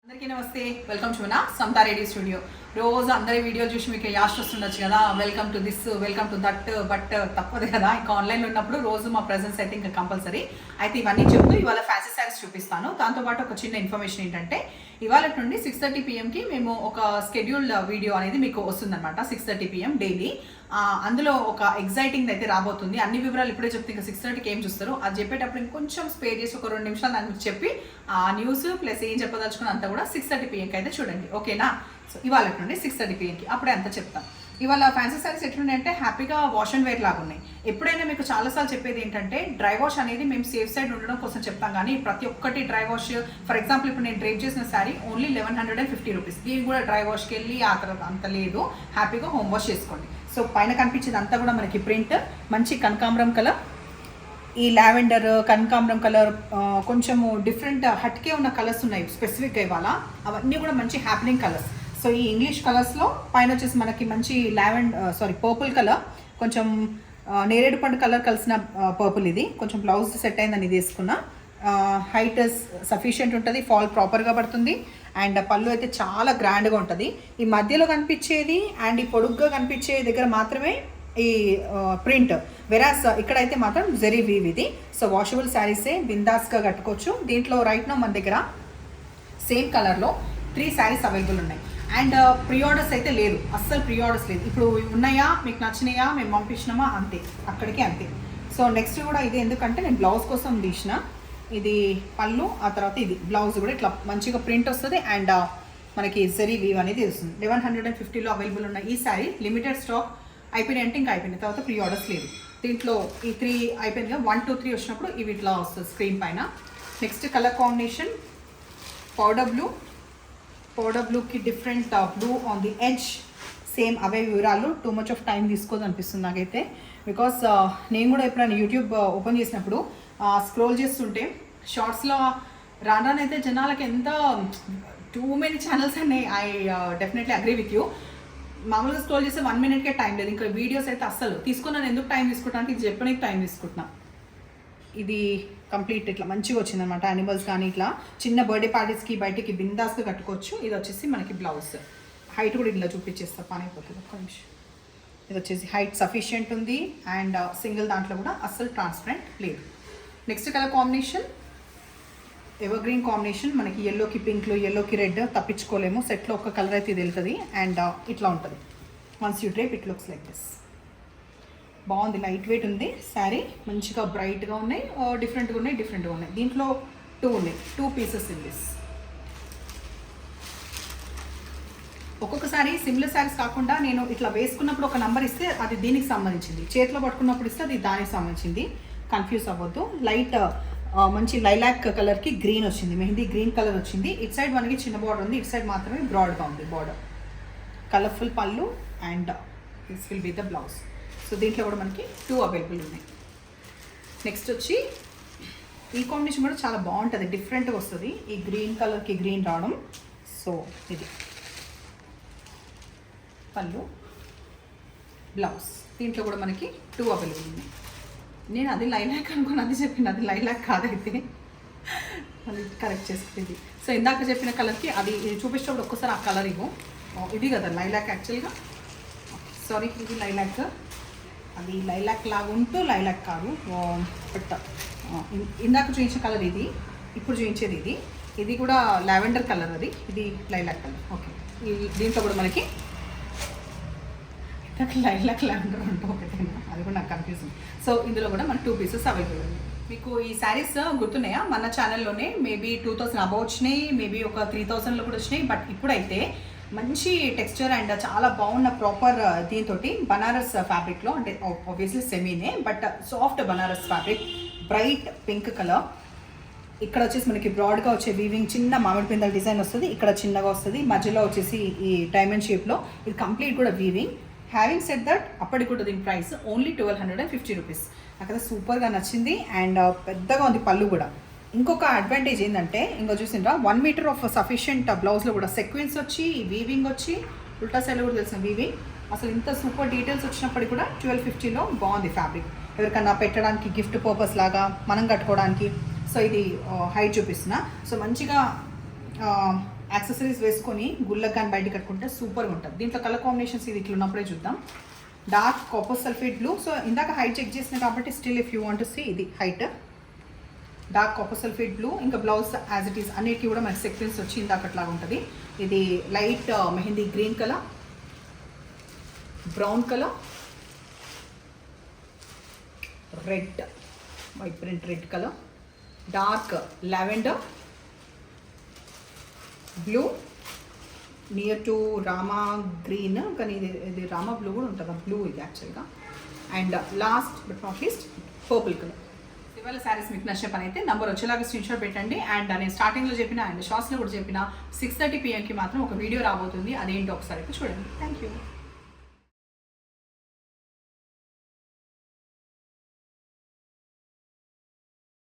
అందరికీ నమస్తే, welcome to నా సమతా రెడీ స్టూడియో. రోజు అందరి వీడియోలు చూసి మీకు యాస్ట్ వస్తుండొచ్చు కదా, welcome to this, welcome to that, but తప్పదు కదా, ఇంకా ఆన్లైన్లో ఉన్నప్పుడు రోజు మా ప్రెజెన్స్ అయితే ఇంకా కంపల్సరీ. అయితే ఇవన్నీ చెప్తూ ఇవాళ ఫ్యాన్సీ శారీస్ చూపిస్తాను. దాంతోపాటు ఒక చిన్న ఇన్ఫర్మేషన్ ఏంటంటే, ఇవాళ నుండి 6:30 PM మేము ఒక స్కెడ్యూల్డ్ వీడియో అనేది మీకు వస్తుందన్నమాట. 6:30 PM డైలీ. అందులో ఒక ఎగ్జైటింగ్ అయితే రాబోతుంది. అన్ని వివరాలు ఇప్పుడే చెప్తే ఇంకా 6:30కి ఏం చూస్తారు, అది చెప్పేటప్పుడు ఇంకొంచెం స్పేర్ చేసి ఒక 2 నిమిషాలు నాకు చెప్పి ఆ న్యూస్ ప్లస్ ఏం చెప్పదలుచుకున్న అంతా కూడా 6:30 PMకి అయితే చూడండి, ఓకేనా? సో ఇవాళ నుండి 6:30 PMకి అప్పుడే అంతా చెప్తాను. ఇవాళ ఫ్యాన్సీ సారీస్ ఎట్లున్నాయంటే హ్యాపీగా వాష్ అండ్ వేర్ లాగా ఉన్నాయి. ఎప్పుడైనా మీకు చాలాసార్లు చెప్పేది ఏంటంటే, డ్రై వాష్ అనేది మేము సేఫ్ సైడ్ ఉండడం కోసం చెప్తాం, కానీ ప్రతి ఒక్కటి డ్రై వాష్. ఫర్ ఎగ్జాంపుల్ ఇప్పుడు నేను డ్రైవ్ చేసిన శారీ ఓన్లీ 1150 రూపీస్. దీనికి కూడా డ్రై వాష్కి వెళ్ళి ఆ తర్వాత అంత లేదు, హ్యాపీగా హోమ్ వాష్ చేసుకోండి. సో పైన కనిపించేది అంతా కూడా మనకి ప్రింట్, మంచి కనకాంబరం కలర్, ఈ లావెండర్, కనకాంబరం కలర్, కొంచెము డిఫరెంట్ హట్కే ఉన్న కలర్స్ ఉన్నాయి స్పెసిఫిక్గా ఇవాళ. అవన్నీ కూడా మంచి హ్యాపెనింగ్ కలర్స్. సో ఈ ఇంగ్లీష్ కలర్స్లో పైన వచ్చేసి మనకి మంచి పర్పుల్ కలర్, కొంచెం నేరేడు పండు కలర్ కలిసిన పర్పుల్. ఇది కొంచెం బ్లౌజ్ సెట్ అయిందని ఇది వేసుకున్నా. హైట్ సఫిషియెంట్ ఉంటుంది, ఫాల్ ప్రాపర్గా పడుతుంది, అండ్ పళ్ళు అయితే చాలా గ్రాండ్గా ఉంటుంది. ఈ మధ్యలో కనిపించేది అండ్ ఈ పొడుగ్గా కనిపించే దగ్గర మాత్రమే ఈ ప్రింట్, వెరాస్ ఇక్కడైతే మాత్రం జెరీ వీవ్ ఇది. సో వాషబుల్ శారీసే, బిందాస్గా కట్టుకోవచ్చు. దీంట్లో రైట్ నో మన దగ్గర సేమ్ కలర్లో 3 శారీస్ అవైలబుల్ ఉన్నాయి. అండ్ ప్రీ ఆర్డర్స్ అయితే లేదు, అస్సలు ప్రీ ఆర్డర్స్ లేదు. ఇప్పుడు ఉన్నాయా, మీకు నచ్చినాయా, మేము పంపించినామా, అంతే, అక్కడికి అంతే. సో నెక్స్ట్ కూడా ఇది, ఎందుకంటే నేను బ్లౌజ్ కోసం తీసిన. ఇది పళ్ళు, ఆ తర్వాత ఇది బ్లౌజ్ కూడా ఇట్లా మంచిగా ప్రింట్ వస్తుంది, అండ్ మనకి జరీ వీవ్ అనేది వస్తుంది. 1150లో అవైలబుల్ ఉన్న ఈ శారీ లిమిటెడ్ స్టాక్. అయిపోయినాయి అంటే ఇంకా అయిపోయినాయి, తర్వాత ప్రీ ఆర్డర్స్ లేదు. దీంట్లో ఈ 3 అయిపోయింది కదా, 1, 2, 3 వచ్చినప్పుడు ఇవి ఇట్లా వస్తుంది స్క్రీన్ పైన. నెక్స్ట్ కలర్ కాంబినేషన్ పౌడర్ బ్లూకి different blue on the edge. Same అవే వివరాలు. టూ మచ్ ఆఫ్ టైం తీసుకోదు అనిపిస్తుంది నాకైతే, బికాస్ నేను కూడా ఎప్పుడైనా యూట్యూబ్ ఓపెన్ చేసినప్పుడు స్క్రోల్ చేస్తుంటే షార్ట్స్లో రానైతే జనాలకి ఎంత టూ మెనీ ఛానల్స్ అనే. I definitely agree with you. మామూలుగా స్క్రోల్ చేస్తే 1 minute టైం లేదు. ఇంకా వీడియోస్ అయితే అస్సలు తీసుకున్నాను. ఎందుకు టైం తీసుకుంటాను, ఇది చెప్పడానికి టైం తీసుకుంటున్నా. ఇది కంప్లీట్ ఇట్లా మంచిగా వచ్చిందనమాట. యానిమల్స్ కానీ ఇట్లా చిన్న బర్త్డే పార్టీస్కి బయటికి బిందాస్గా కట్టుకోవచ్చు. ఇది వచ్చేసి మనకి బ్లౌజ్. హైట్ కూడా ఇట్లా చూపించేస్తా, పని అయిపోతుంది ఒక్క నిమిషం. ఇది వచ్చేసి హైట్ సఫిషియెంట్ ఉంది, అండ్ సింగిల్ దాంట్లో కూడా అస్సలు ట్రాన్స్పరెంట్ లేదు. Next colour combination ever green combination. మనకి ఎల్లోకి పింక్లో, ఎల్లోకి రెడ్ తప్పించుకోలేము. సెట్లో ఒక కలర్ అయితే ఇది వెళ్తుంది, అండ్ ఇట్లా ఉంటుంది. Once you డ్రైప్ it looks like this. బాగుంది, లైట్ వెయిట్ ఉంది శారీ, మంచిగా బ్రైట్గా ఉన్నాయి, డిఫరెంట్గా ఉన్నాయి. దీంట్లో 2 ఉన్నాయి, 2 పీసెస్ ఇన్ దిస్. ఒక్కొక్కసారి సిమిలర్ శారీస్ కాకుండా నేను ఇట్లా వేసుకున్నప్పుడు ఒక నంబర్ ఇస్తే అది దీనికి సంబంధించింది, చేతిలో పట్టుకున్నప్పుడు ఇస్తే అది దానికి సంబంధించింది. కన్ఫ్యూజ్ అవ్వద్దు. లైట్ మంచి లైలాక్ కలర్కి గ్రీన్ వచ్చింది, మెహందీ గ్రీన్ కలర్ వచ్చింది. ఇటు సైడ్ మనకి చిన్న బార్డర్ ఉంది, ఇటు సైడ్ మాత్రమే బ్రాడ్గా ఉంది బార్డర్. కలర్ఫుల్ పళ్ళు, and this will be the blouse. So దీంట్లో కూడా మనకి 2 అవైలబుల్ ఉన్నాయి. నెక్స్ట్ వచ్చి ఈ కాంబినేషన్ కూడా చాలా బాగుంటుంది, డిఫరెంట్గా వస్తుంది. ఈ గ్రీన్ కలర్కి గ్రీన్ రావడం. సో ఇది పళ్ళు, బ్లౌజ్. దీంట్లో కూడా మనకి 2 అవైలబుల్ ఉన్నాయి. నేను అది లైలాక్ అనుకుని అది చెప్పిన, అది లైలాక్ కాదైతే, అది కరెక్ట్ చేసుకుంది. సో ఇందాక చెప్పిన కలర్కి అది చూపించినప్పుడు ఒక్కసారి ఆ కలర్ ఇవ్వు. ఇది కదా లైలాక్ యాక్చువల్గా, సారీ ఇది లైలాక్. అది లైలాక్ లాగా ఉంటూ లైలాక్ కాదు. బట్ ఇందాక చూపించిన కలర్ ఇది, ఇప్పుడు చూపించేది ఇది. ఇది కూడా లావెండర్ కలర్, అది ఇది లైలాక్ కలర్. ఓకే, దీంట్లో కూడా మనకి లైలాక్ లావెండర్ అంటూ ఒకటేనా, అది కూడా నాకు కన్ఫ్యూజన్. సో ఇందులో కూడా మనకి 2 పీసెస్ అవైలబుల్ ఉన్నాయి. మీకు ఈ శారీస్ గుర్తున్నాయా, మన ఛానల్లోనే మేబీ 2000 అబౌవ్ వచ్చినాయి, మేబీ ఒక 3000లో కూడా వచ్చినాయి. బట్ ఇప్పుడైతే మంచి టెక్స్చర్ అండ్ చాలా బాగున్న ప్రాపర్ దీంతో బనారస్ ఫ్యాబ్రిక్లో, అంటే ఆబ్వియస్లీ సెమీనే but soft Banaras fabric, bright pink colour. ఇక్కడ వచ్చేసి మనకి బ్రాడ్గా వచ్చే వీవింగ్, చిన్న మామిడి పిందల డిజైన్ వస్తుంది, ఇక్కడ చిన్నగా వస్తుంది, మధ్యలో వచ్చేసి ఈ డైమండ్ షేప్లో. ఇది కంప్లీట్ కూడా వీవింగ్. హ్యావింగ్ సెట్ దట్, అప్పటికి కూడా దీని ప్రైస్ ఓన్లీ 1250 రూపీస్. నాకైతే సూపర్గా నచ్చింది, అండ్ పెద్దగా ఉంది పళ్ళు కూడా. ఇంకొక అడ్వాంటేజ్ ఏంటంటే, ఇంకో చూసిండ్రా 1 మీటర్ ఆఫ్ సఫిషియెంట్ బ్లౌజ్లో కూడా సెక్వెన్స్ వచ్చి, వీవింగ్ వచ్చి, ఉల్టా సైడ్లో కూడా తెలిసిన వీవింగ్. అసలు ఇంత సూపర్ డీటెయిల్స్ వచ్చినప్పటికీ కూడా 1250లో బాగుంది ఫ్యాబ్రిక్. ఎవరికన్నా పెట్టడానికి, గిఫ్ట్ పర్పస్ లాగా, మనం కట్టుకోవడానికి. సో ఇది హైట్ చూపిస్తున్నా. సో మంచిగా యాక్సెసరీస్ వేసుకొని గుళ్ళకి కానీ బయట కట్టుకుంటే సూపర్గా ఉంటుంది. దీంట్లో కలర్ కాంబినేషన్స్ ఇది ఇట్లా ఉన్నప్పుడే చూద్దాం. Dark copper sulphate blue. So ఇందాక హైట్ చెక్ చేసిన కాబట్టి still if you want to see ఇది height dark copper sulphate blue. ఇంకా బ్లౌజ్ యాజ్ ఇట్ ఈస్ అన్నిటికీ కూడా మనకి సెక్వెన్స్ వచ్చి ఇందాకట్లాగా ఉంటుంది. ఇది light mehndi green colour, brown colour, red white print red colour, dark lavender blue near to Rama green, కానీ ఇది రామా బ్లూ కూడా ఉంటుంది బ్లూ ఇది యాక్చువల్గా. And last but not least purple colour. ఇవాళ శారీస్ మీకు నచ్చే పని అయితే నంబర్ వచ్చేలాగా స్క్రీన్షాట్ పెట్టండి. అండ్ నేను స్టార్టింగ్లో చెప్పిన అండ్ షార్ట్స్లో కూడా చెప్పిన 6:30 PM మాత్రం ఒక వీడియో రాబోతుంది. అదేంటో ఒకసారి అయితే చూడండి. Thank you.